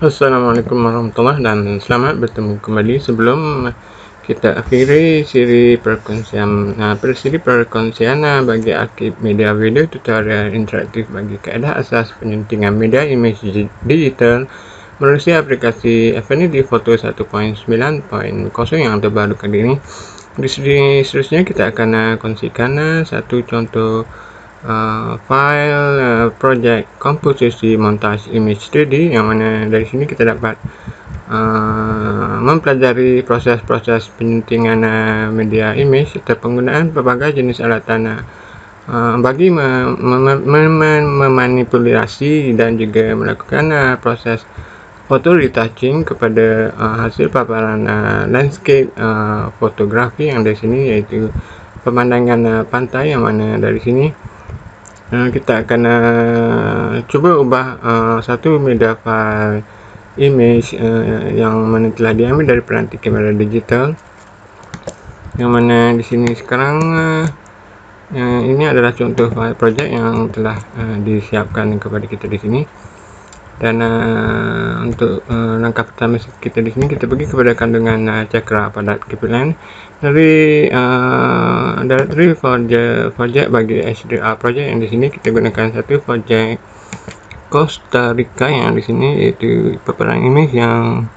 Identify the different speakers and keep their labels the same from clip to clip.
Speaker 1: Assalamualaikum warahmatullahi dan selamat bertemu kembali. Sebelum kita akhiri siri perkongsian bagi arkib media video tutorial interaktif bagi kaedah asas penyuntingan media image digital melalui aplikasi Affinity Photo 1.9.0 yang terbaru kali ini. Di sini seterusnya kita akan kongsikan satu contoh file project komposisi montage image 3D, yang mana dari sini kita dapat mempelajari proses-proses penyuntingan media image serta penggunaan pelbagai jenis alatan bagi memanipulasi dan juga melakukan proses foto retouching kepada hasil paparan landscape fotografi yang dari sini, iaitu pemandangan pantai, yang mana dari sini kita akan cuba ubah satu media file image yang mana telah diambil dari peranti kamera digital, yang mana di sini sekarang ini adalah contoh file project yang telah disiapkan kepada kita di sini. Dan untuk langkah pertama kita di sini, kita pergi kepada kandungan cakra padat KPLAN dari directory project bagi HDR project, yang di sini kita gunakan satu project Costa Rica yang di sini, iaitu paparan image yang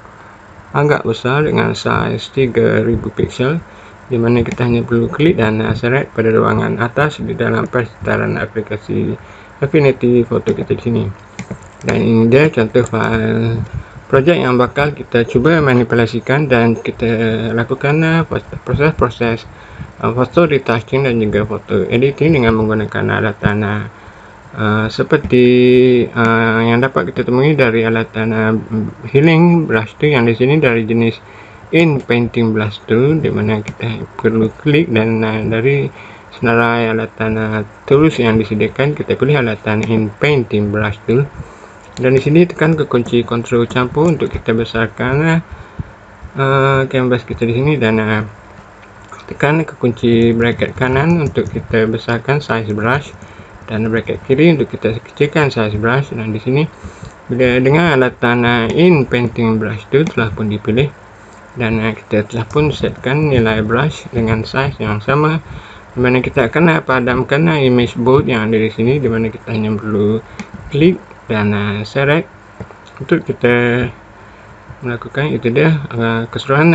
Speaker 1: agak besar dengan size 3000 pixel, di mana kita hanya perlu klik dan seret pada ruangan atas di dalam persekitaran aplikasi Affinity Photo kita di sini. Dan ini dia contoh file project yang bakal kita cuba manipulasikan dan kita lakukan proses-proses foto retouching dan juga foto editing dengan menggunakan alatan seperti yang dapat kita temui dari alatan healing brush tool, yang di sini dari jenis in painting brush tool, di mana kita perlu klik dan dari senarai alatan tools yang disediakan kita pilih alatan in painting brush tool. Dan di sini tekan ke kunci control campur untuk kita besarkan canvas kita di sini, dan tekan ke kunci bracket kanan untuk kita besarkan size brush, dan bracket kiri untuk kita kecilkan size brush. Dan di sini bila dengan alatan in painting brush tool telah pun dipilih, dan kita telah pun setkan nilai brush dengan size yang sama, di mana kita akan padamkan image board yang ada di sini, di mana kita hanya perlu klik dan seret untuk kita melakukan. Itu dia keseluruhan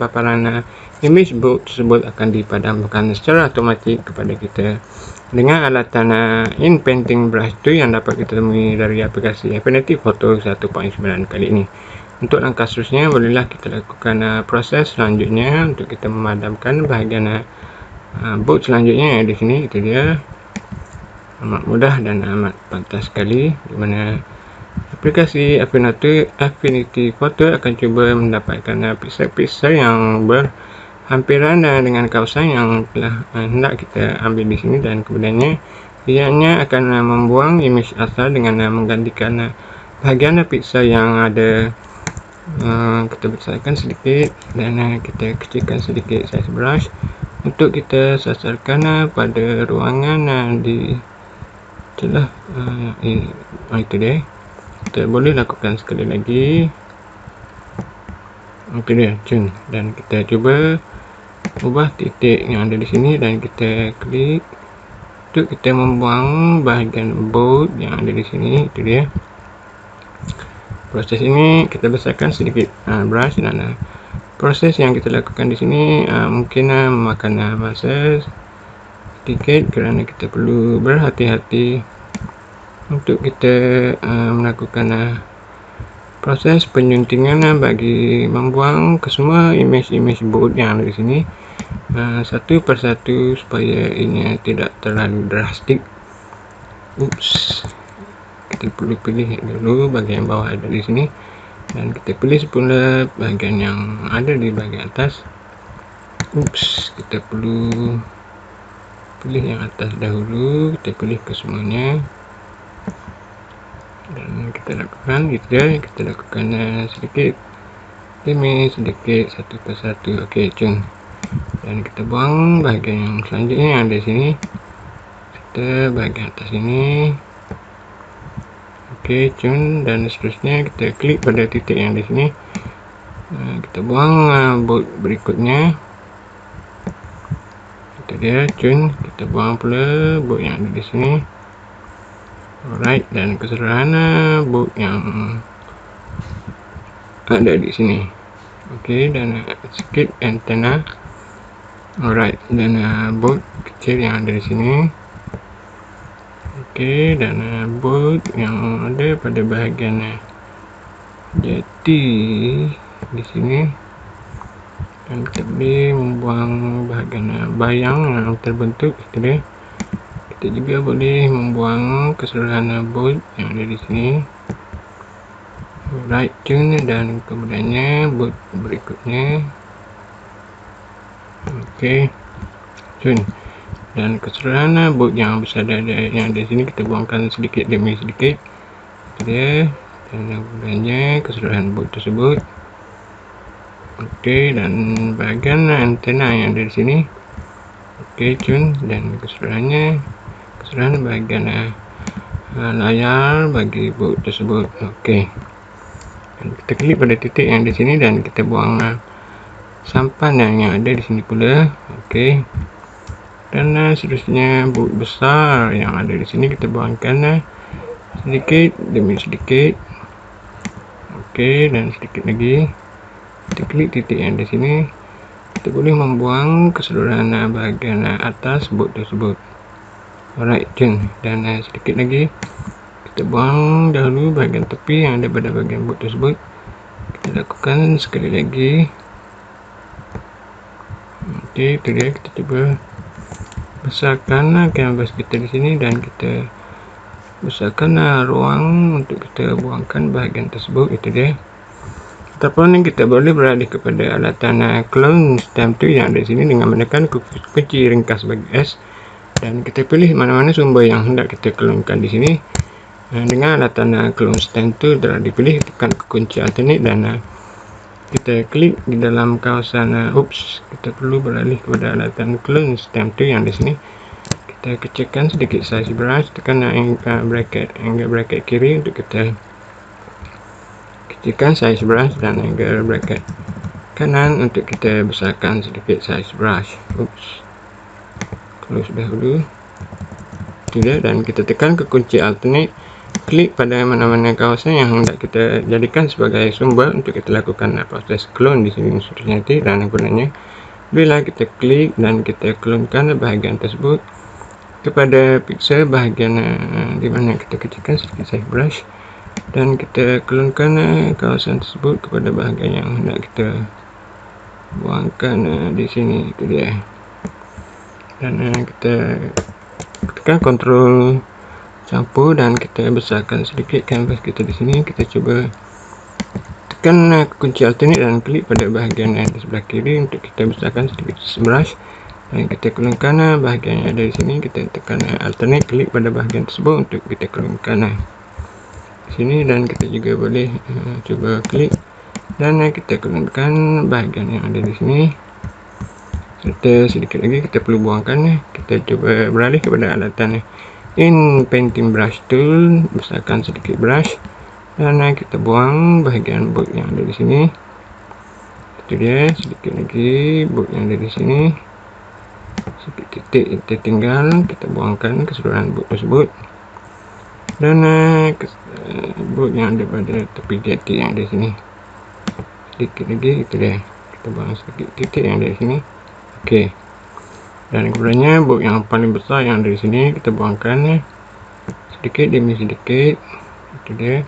Speaker 1: paparan image board tersebut akan dipadamkan secara otomatik kepada kita dengan alatan in painting brush tool yang dapat kita temui dari aplikasi Affinity Photo 1.9 kali ini. Untuk langkah seterusnya, bolehlah kita lakukan proses selanjutnya untuk kita memadamkan bahagian board selanjutnya yang di sini. Itu dia, amat mudah dan amat pantas sekali, di mana aplikasi Affinity Photo akan cuba mendapatkan pixel-pixel yang berhampiran dengan kawasan yang telah hendak kita ambil di sini, dan kemudiannya ianya akan membuang image asal dengan menggantikan bahagian pixel yang ada. Kita besarkan sedikit dan kita kecilkan sedikit size brush untuk kita sasarkan pada ruangan di celah itu dia. Kita boleh lakukan sekali lagi. Itu dia, dan kita cuba ubah titik yang ada di sini, dan kita klik untuk kita membuang bahagian board yang ada di sini. Itu dia. Proses ini kita besarkan sedikit brush, dan proses yang kita lakukan di sini mungkin memakan masa sedikit, kerana kita perlu berhati-hati untuk kita melakukan proses penyuntingan bagi membuang ke semua image board yang ada di sini satu persatu, supaya ini tidak terlalu drastik. Kita perlu pilih dulu bahagian bawah ada di sini, dan kita pilih semula bahagian yang ada di bahagian atas. Kita perlu pilih yang atas dahulu, kita pilih ke semuanya, dan kita lakukan gitu ya. Kita lakukan sedikit demi sedikit, satu persatu. Okey, dan kita buang bahagian yang selanjutnya yang ada di sini. Kita bahagian atas ini Oke, cun, dan seterusnya kita klik pada titik yang di sini. Kita buang boot berikutnya. Itu dia, cun. Kita buang pula boot yang ada di sini. Alright, dan keseluruhan boot yang ada di sini. Oke, dan skip antena. Alright, dan boot kecil yang ada di sini. Oke, dan boot yang ada pada bahagian jati di sini, dan kita boleh membuang bahagian bayang yang terbentuk. Itu dia. Kita juga boleh membuang keseluruhan boot yang ada di sini. Right, tune, dan kemudiannya boot berikutnya. Oke, tune, dan keseluruhan boot yang besar yang di sini kita buangkan sedikit demi sedikit. Itu dia, dan kemudiannya keseluruhan boot tersebut. Oke, dan bagian antena yang ada di sini. Oke, tune, dan keseluruhan bagian layar bagi boot tersebut. Oke, dan kita klik pada titik yang di sini dan kita buang sampan yang ada di sini pula. Oke, dan seterusnya boot besar yang ada di sini kita buangkan sedikit demi sedikit. Oke, dan sedikit lagi. Kita klik titik yang di sini. Kita boleh membuang keseluruhan bahagian atas boot tersebut. Alright, dan sedikit lagi kita buang dahulu bahagian tepi yang ada pada bahagian boot tersebut. Kita lakukan sekali lagi. Oke, itu dia. Kita coba besarkan canvas kita di sini dan kita besarkan ruang untuk kita buangkan bahagian tersebut. Itu dia. Ataupun kita boleh beralih kepada alatan clone stamp tool yang ada di sini dengan menekan kunci ringkas bagi S, dan kita pilih mana-mana sumber yang hendak kita clonekan di sini. Dengan alatan clone stamp tool telah dipilih, tekan kunci alternate dan kita klik di dalam kawasan kita perlu beralih kepada alatan clone stamp tool yang di sini. Kita kecilkan sedikit size brush, tekan angle bracket kiri untuk kita kecilkan size brush, dan angle bracket kanan untuk kita besarkan sedikit size brush. Close dahulu. Tidak, dan kita tekan ke kunci alternate, klik pada mana-mana kawasan yang hendak kita jadikan sebagai sumber untuk kita lakukan proses clone di sini nanti. Dan gunanya bila kita klik dan kita clonekan bahagian tersebut kepada pixel bahagian di mana kita kecilkan sedikit size brush, dan kita clonekan kawasan tersebut kepada bahagian yang hendak kita buangkan di sini. Itu dia. Dan kita tekan Ctrl campur dan kita besarkan sedikit canvas kita di sini. Kita coba tekan kunci alternate dan klik pada bahagian di sebelah kiri untuk kita besarkan sedikit brush, dan kita clonekan bahagian yang ada di sini. Kita tekan alternate, klik pada bahagian tersebut untuk kita clonekan di sini, dan kita juga boleh coba klik dan kita clonekan bahagian yang ada di sini. Kita sedikit lagi kita perlu buangkan. Kita coba beralih kepada alatan in painting brush tool, besarkan sedikit brush dan kita buang bahagian boot yang ada di sini. Itu dia, sedikit lagi boot yang ada di sini, sedikit titik tertinggal, kita buangkan keseluruhan boot tersebut, dan boot yang ada pada tepi jati yang ada di sini sedikit lagi. Itu dia, kita buang sedikit titik yang ada di sini. Oke, dan kemudiannya boot yang paling besar yang ada di sini kita buangkan sedikit demi sedikit. Itu dia,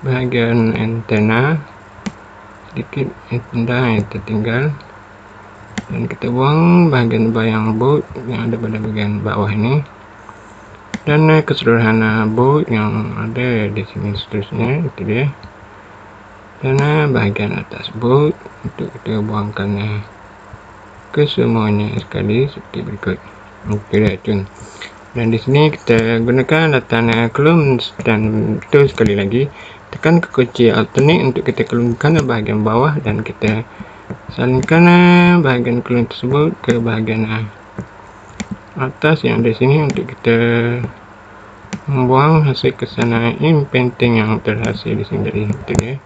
Speaker 1: bahagian antena, sedikit antena yang tertinggal, dan kita buang bahagian bayang boot yang ada pada bagian bawah ini, dan keseluruhan boot yang ada di sini seterusnya. Itu dia, dan bahagian atas boot untuk kita buangkan kesemuanya sekali seperti berikut. Oke, dan di sini kita gunakan alatan clone dan tool sekali lagi, tekan ke kunci alternate untuk kita clonekan bahagian bawah, dan kita salingkan bahagian clone tersebut ke bahagian atas yang di sini untuk kita membuang hasil kesana inpainting yang terhasil di sini dari itu dia.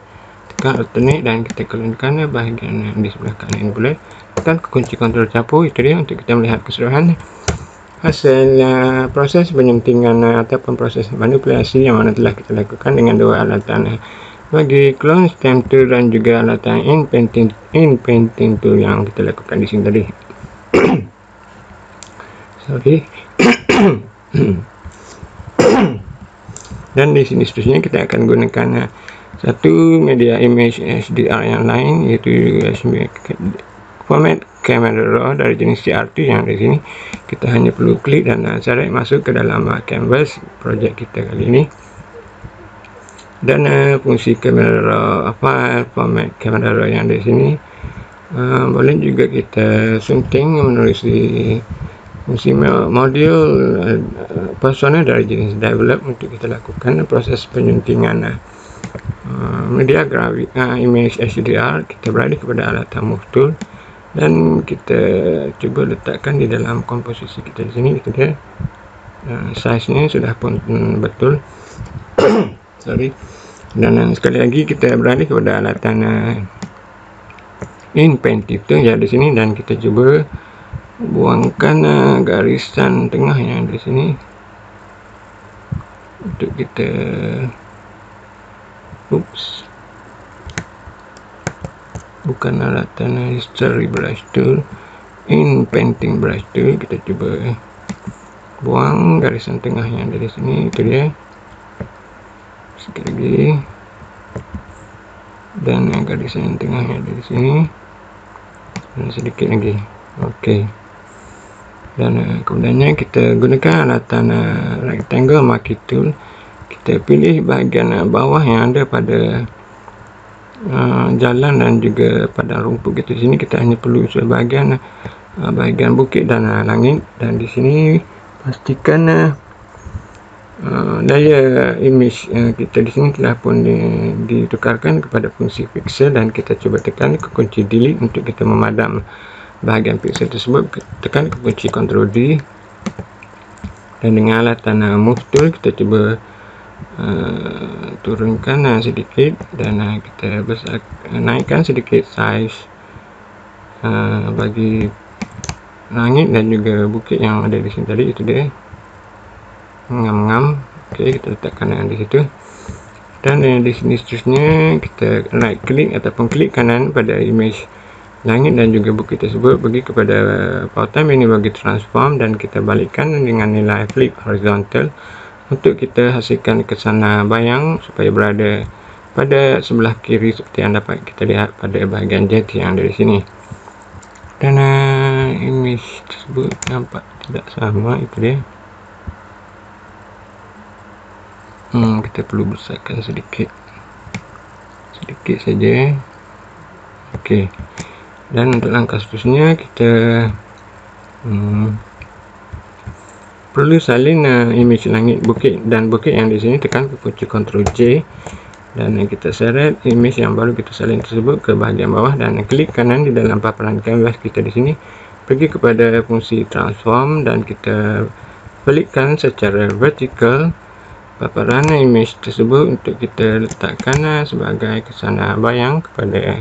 Speaker 1: Tekan alternate dan kita keluarkan bahagian di sebelah kanan boleh. Tekan kunci kontrol capu, itu dia untuk kita melihat keseluruhan hasil proses penyuntingan ataupun proses manipulasi yang mana telah kita lakukan dengan dua alatan bagi clone stem tool dan juga alatan inpainting tool yang kita lakukan di sini tadi. Sorry. Dan di sini seterusnya kita akan gunakan satu media image HDR yang lain, yaitu USB format camera raw dari jenis CRT yang di sini kita hanya perlu klik dan select masuk ke dalam canvas project kita kali ini. Dan fungsi kamera raw file format kamera raw yang di sini boleh juga kita sunting menerusi fungsi modul persona dari jenis develop untuk kita lakukan proses penyuntingan media grafik image HDR. Kita beralih kepada alat move tool dan kita cuba letakkan di dalam komposisi kita di sini. Itu dia, size-nya sudah pun betul. Sorry. Dan sekali lagi kita beralih kepada alatan inpainting tool ya di sini, dan kita coba buangkan garisan tengah yang di sini untuk kita bukan alatan history brush tool, inpainting brush tool. Kita coba buang garisan tengah yang dari sini. Itu dia, sekali lagi, dan garisan tengah yang dari sini, dan sedikit lagi. Oke. Dan kemudiannya kita gunakan alatan rectangle marquee tool. Kita pilih bahagian bawah yang ada pada jalan dan juga pada rumput kita. Di sini kita hanya perlu sebahagian bahagian bukit dan langit, dan di sini pastikan daya image kita di sini telah pun ditukarkan kepada fungsi pixel, dan kita coba tekan ke kunci delete untuk kita memadam bahagian pixel tersebut. Tekan ke kunci Ctrl D, dan dengan alatan move tool kita coba turunkan sedikit, dan kita naikkan sedikit size bagi langit dan juga bukit yang ada di sini tadi. Itu dia, ngam-ngam. Oke, kita letakkan di situ. Dan di sini seterusnya kita right klik ataupun klik kanan pada image langit dan juga bukit tersebut, pergi kepada pautan menu bagi transform, dan kita balikkan dengan nilai flip horizontal untuk kita hasilkan kesana bayang supaya berada pada sebelah kiri seperti yang dapat kita lihat pada bahagian jati yang dari sini. Dan image tersebut nampak tidak sama. Itu dia. Kita perlu besarkan sedikit saja. Oke. Dan untuk langkah seterusnya kita perlu salin image langit bukit dan bukit yang di sini. Tekan ke kunci Ctrl J, dan kita seret image yang baru kita salin tersebut ke bahagian bawah, dan klik kanan di dalam paparan canvas kita di sini, pergi kepada fungsi transform, dan kita pelikkan secara vertikal paparan image tersebut untuk kita letakkan sebagai kesana bayang kepada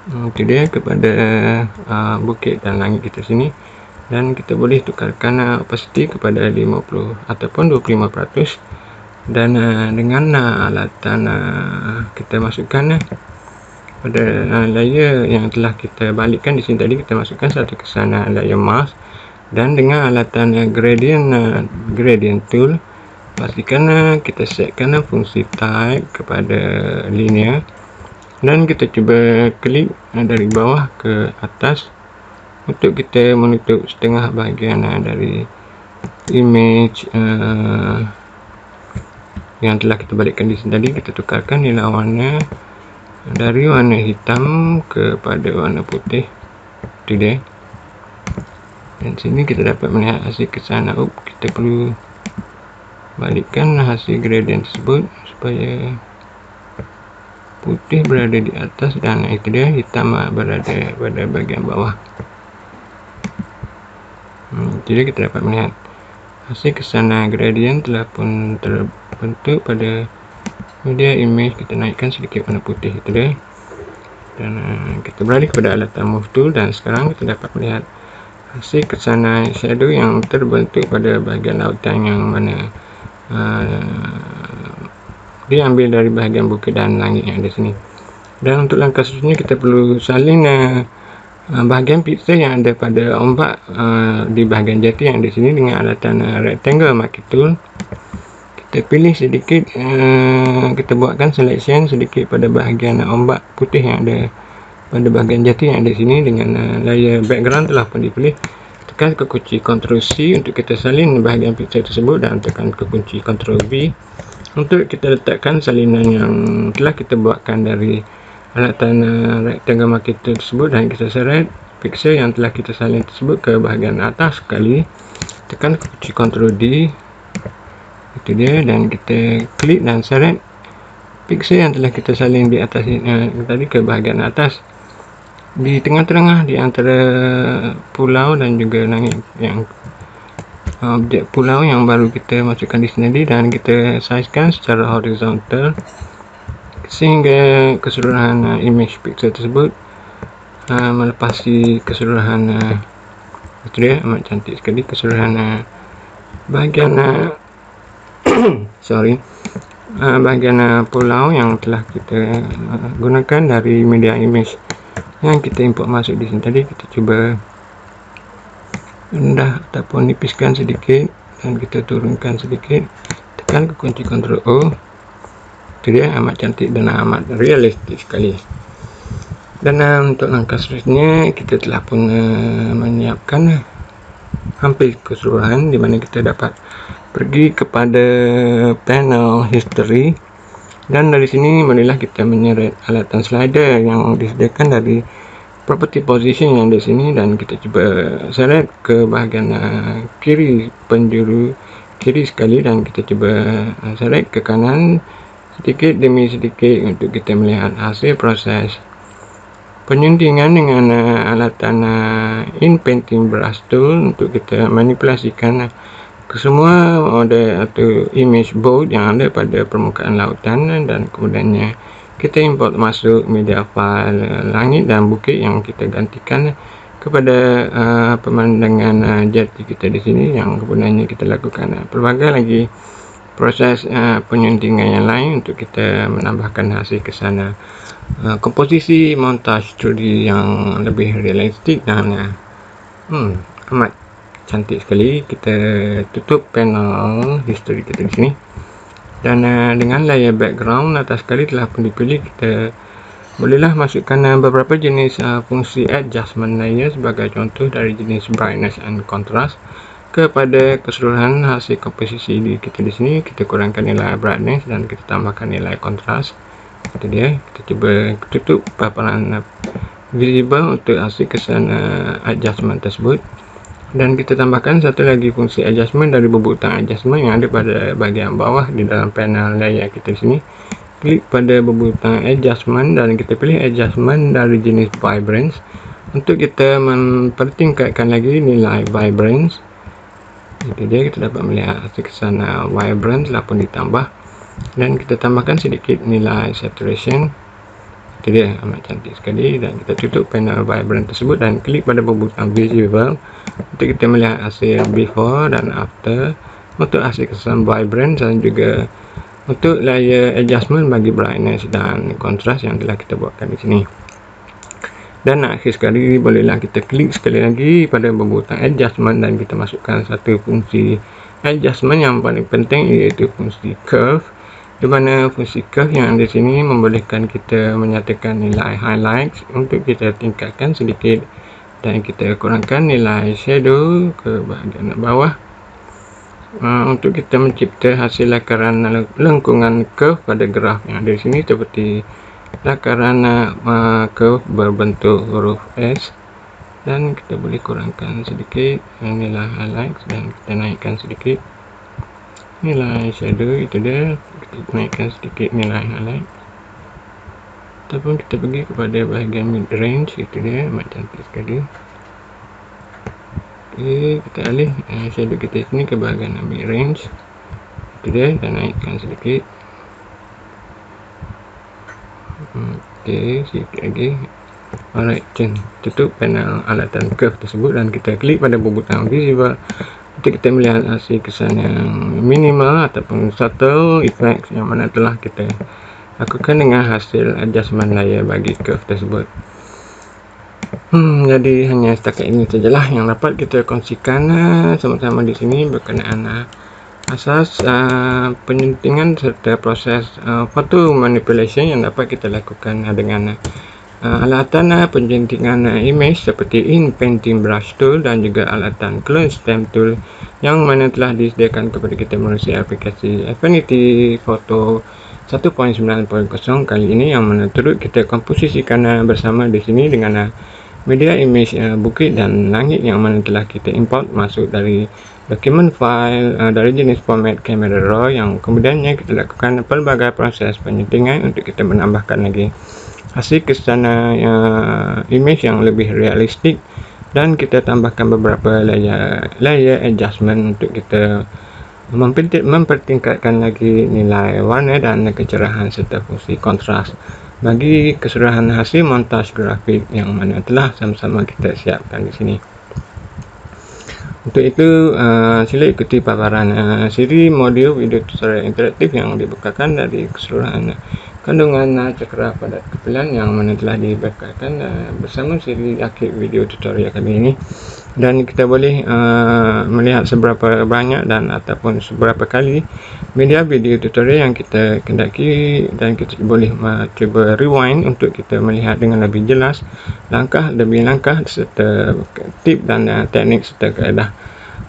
Speaker 1: itu dia, kepada bukit dan langit kita sini. Dan kita boleh tukarkan opacity kepada 50 ataupun 25%, dan dengan alatan kita masukkan pada layer yang telah kita balikkan di sini tadi, kita masukkan satu kesana layer mask, dan dengan alatan gradient tool pastikan kita setkan fungsi type kepada linear, dan kita cuba klik dari bawah ke atas untuk kita menutup setengah bahagian dari image yang telah kita balikkan di sini tadi. Kita tukarkan nilai warna dari warna hitam kepada warna putih. Itu dia. Dan sini kita dapat melihat hasil kesana. Kita perlu balikkan hasil gradient tersebut supaya putih berada di atas dan itu dia, hitam berada pada bagian bawah. Jadi kita dapat melihat hasil kesana gradient telah pun terbentuk pada media image. Kita naikkan sedikit warna putih itu dia, dan kita beralih kepada alatan move tool, dan sekarang kita dapat melihat hasil kesana shadow yang terbentuk pada bahagian lautan yang mana diambil dari bahagian bukit dan langit yang ada sini. Dan untuk langkah seterusnya kita perlu salin bahagian pixel yang ada pada ombak di bahagian jati yang di sini dengan alatan rectangle marquee tool. Kita pilih sedikit, kita buatkan selection sedikit pada bahagian ombak putih yang ada pada bahagian jati yang ada sini dengan layer background telah pun dipilih. Tekan ke kunci Ctrl C untuk kita salin bahagian pixel tersebut, dan tekan ke kunci Ctrl V untuk kita letakkan salinan yang telah kita buatkan dari alatan rectangle marquee tool tersebut, dan kita seret pixel yang telah kita salin tersebut ke bahagian atas sekali. Tekan kunci Ctrl D, itu dia, dan kita klik dan seret pixel yang telah kita salin di atas tadi ke bahagian atas di tengah-tengah di antara pulau dan juga langit, yang objek pulau yang baru kita masukkan di sini, dan kita sizekan secara horizontal sehingga keseluruhan image pixel tersebut melepasi keseluruhan itu dia, amat cantik sekali keseluruhan bahagian bahagian pulau yang telah kita gunakan dari media image yang kita import masuk di sini tadi. Kita cuba rendah ataupun nipiskan sedikit, dan kita turunkan sedikit, tekan ke kunci Ctrl O. Itu dia, amat cantik dan amat realistik sekali. Dan untuk langkah seterusnya kita telah pun menyiapkan hampir keseluruhan, di mana kita dapat pergi kepada panel history, dan dari sini marilah kita menyeret alatan slider yang disediakan dari property position yang di sini, dan kita cuba seret ke bahagian kiri, penjuru kiri sekali, dan kita cuba seret ke kanan sedikit demi sedikit untuk kita melihat hasil proses penyuntingan dengan alatan in painting brush tool untuk kita manipulasikan ke semua model atau image board yang ada pada permukaan lautan, dan kemudiannya kita import masuk media file langit dan bukit yang kita gantikan kepada pemandangan jati kita di sini, yang kemudiannya kita lakukan pelbagai lagi proses penyuntingan yang lain untuk kita menambahkan hasil ke sana komposisi montage 3D yang lebih realistik dan amat cantik sekali. Kita tutup panel history kita di sini, dan dengan layer background atas sekali telah pun dipilih. Kita bolehlah masukkan beberapa jenis fungsi adjustment layer sebagai contoh dari jenis brightness and contrast kepada keseluruhan hasil komposisi kita di sini. Kita kurangkan nilai brightness dan kita tambahkan nilai contrast. Itu dia, kita cuba tutup paparan visible untuk hasil kesan adjustment tersebut, dan kita tambahkan satu lagi fungsi adjustment dari bebutang adjustment yang ada pada bahagian bawah di dalam panel layer kita di sini. Klik pada bebutang adjustment dan kita pilih adjustment dari jenis vibrance untuk kita mempertingkatkan lagi nilai vibrance. Itu dia, kita dapat melihat hasil kesan vibrance telah pun ditambah, dan kita tambahkan sedikit nilai saturation. Itu dia, amat cantik sekali. Dan kita tutup panel vibrant tersebut dan klik pada butang visible untuk kita melihat hasil before dan after untuk hasil kesan vibrant, dan juga untuk layer adjustment bagi brightness dan contrast yang telah kita buatkan di sini. Dan akhir sekali bolehlah kita klik sekali lagi pada butang adjustment dan kita masukkan satu fungsi adjustment yang paling penting, iaitu fungsi curve, di mana fungsi curve yang di sini membolehkan kita menyatakan nilai highlights untuk kita tingkatkan sedikit, dan kita kurangkan nilai shadow ke bahagian bawah untuk kita mencipta hasil lakaran lengkungan curve pada graf yang ada di sini, seperti lakaran curve berbentuk huruf S. Dan kita boleh kurangkan sedikit nilai highlights dan kita naikkan sedikit nilai shadow. Itu dia, kita naikkan sedikit nilai highlight ataupun kita pergi kepada bahagian mid range. Itu dia, amat cantik sekali. Oke, kita alih shadow kita sini ke bagian ambil range. Itu dia, dan naikkan sedikit. Oke, sedikit lagi. Alright, tutup panel alatan curve tersebut dan kita klik pada butang visible untuk kita melihat hasil kesan yang minimal ataupun subtle effects yang mana telah kita lakukan dengan hasil adjustment layer bagi curve tersebut. Jadi hanya setakat ini sajalah yang dapat kita kongsikan sama-sama di sini berkenaan asas penyuntingan serta proses photo manipulation yang dapat kita lakukan dengan alatan penjentikan image seperti in-painting brush tool dan juga alatan clone stamp tool yang mana telah disediakan kepada kita melalui aplikasi Affinity Photo 1.9.0 kali ini, yang mana turut kita komposisikan bersama di sini dengan media image bukit dan langit yang mana telah kita import masuk dari dokumen file dari jenis format Camera Raw, yang kemudiannya kita lakukan pelbagai proses penyuntingan untuk kita menambahkan lagi hasil kesan image yang lebih realistik, dan kita tambahkan beberapa layer adjustment untuk kita mempertingkatkan lagi nilai warna dan kecerahan serta fungsi kontras bagi keseluruhan hasil montaj grafik yang mana telah sama-sama kita siapkan di sini. Untuk itu sila ikuti paparan siri modul video tutorial interaktif yang dibukakan dari keseluruhan kandungan cakra padat kepilan yang mana telah dibukakan bersama siri akhir video tutorial kali ini, dan kita boleh melihat seberapa banyak dan ataupun seberapa kali media video tutorial yang kita kendaki, dan kita boleh cuba rewind untuk kita melihat dengan lebih jelas langkah demi langkah serta tip dan teknik serta kaedah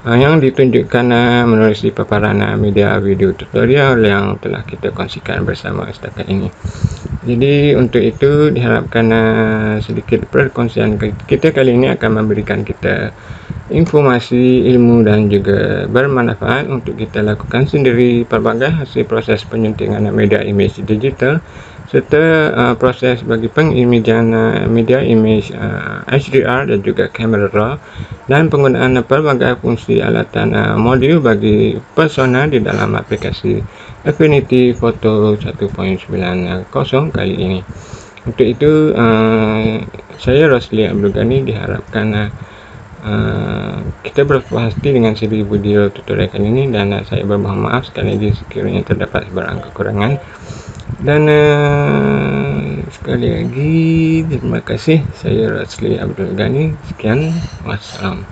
Speaker 1: yang ditunjukkan melalui paparan media video tutorial yang telah kita kongsikan bersama setakat ini. Jadi untuk itu diharapkan sedikit perkongsian kita kali ini akan memberikan kita informasi, ilmu dan juga bermanfaat untuk kita lakukan sendiri pelbagai hasil proses penyuntingan media image digital serta proses bagi pengimajan media image HDR dan juga kamera raw, dan penggunaan pelbagai fungsi alatan modul bagi persona di dalam aplikasi Affinity Photo 1.9.0 kali ini. Untuk itu saya Rosli Abdul Ghani diharapkan kita berpuas hati dengan siri video tutorial kali ini, dan saya bermohon maaf sekali lagi sekiranya terdapat sebarang kekurangan. Dan sekali lagi terima kasih, saya Rosli Abdul Ghani, sekian, wassalam.